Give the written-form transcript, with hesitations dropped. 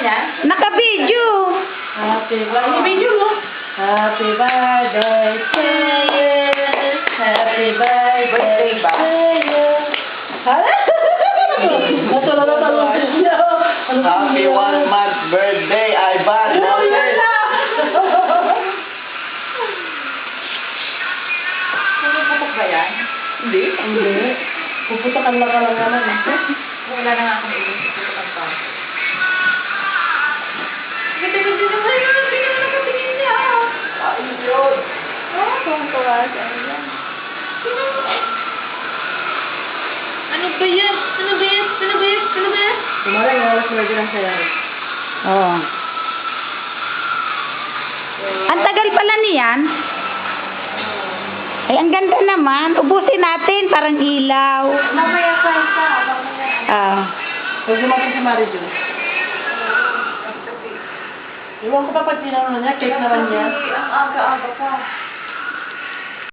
yan? Naka-video. Happy birthday. Video mo. Happy birthday to you. Happy birthday to you. Happy 1 month birthday, Ivan. Puputok ba yan? Hindi. Puputokan lang ka lang naman. Wala na nga akong ibig. Puputokan pa. Ganda-ganda naman yun. Hindi naman nakatingin niya. Ay, yun. Tuwang-tuwa siya. Ano ba yan? Ano ba yan? Ano ba yan? Ano ba yan? Tumaray, oras mo lang sa'yo. Oh. Ang tagal pala niyan. Ay, ang ganda naman. Ubusin natin, parang ilaw. Mamaya pa isa. Mamaya. Ah. Huwag sumasin si Mari dun. Iwan ko pa pag tinanong niya, cake naman niya. Ang aga-aga pa.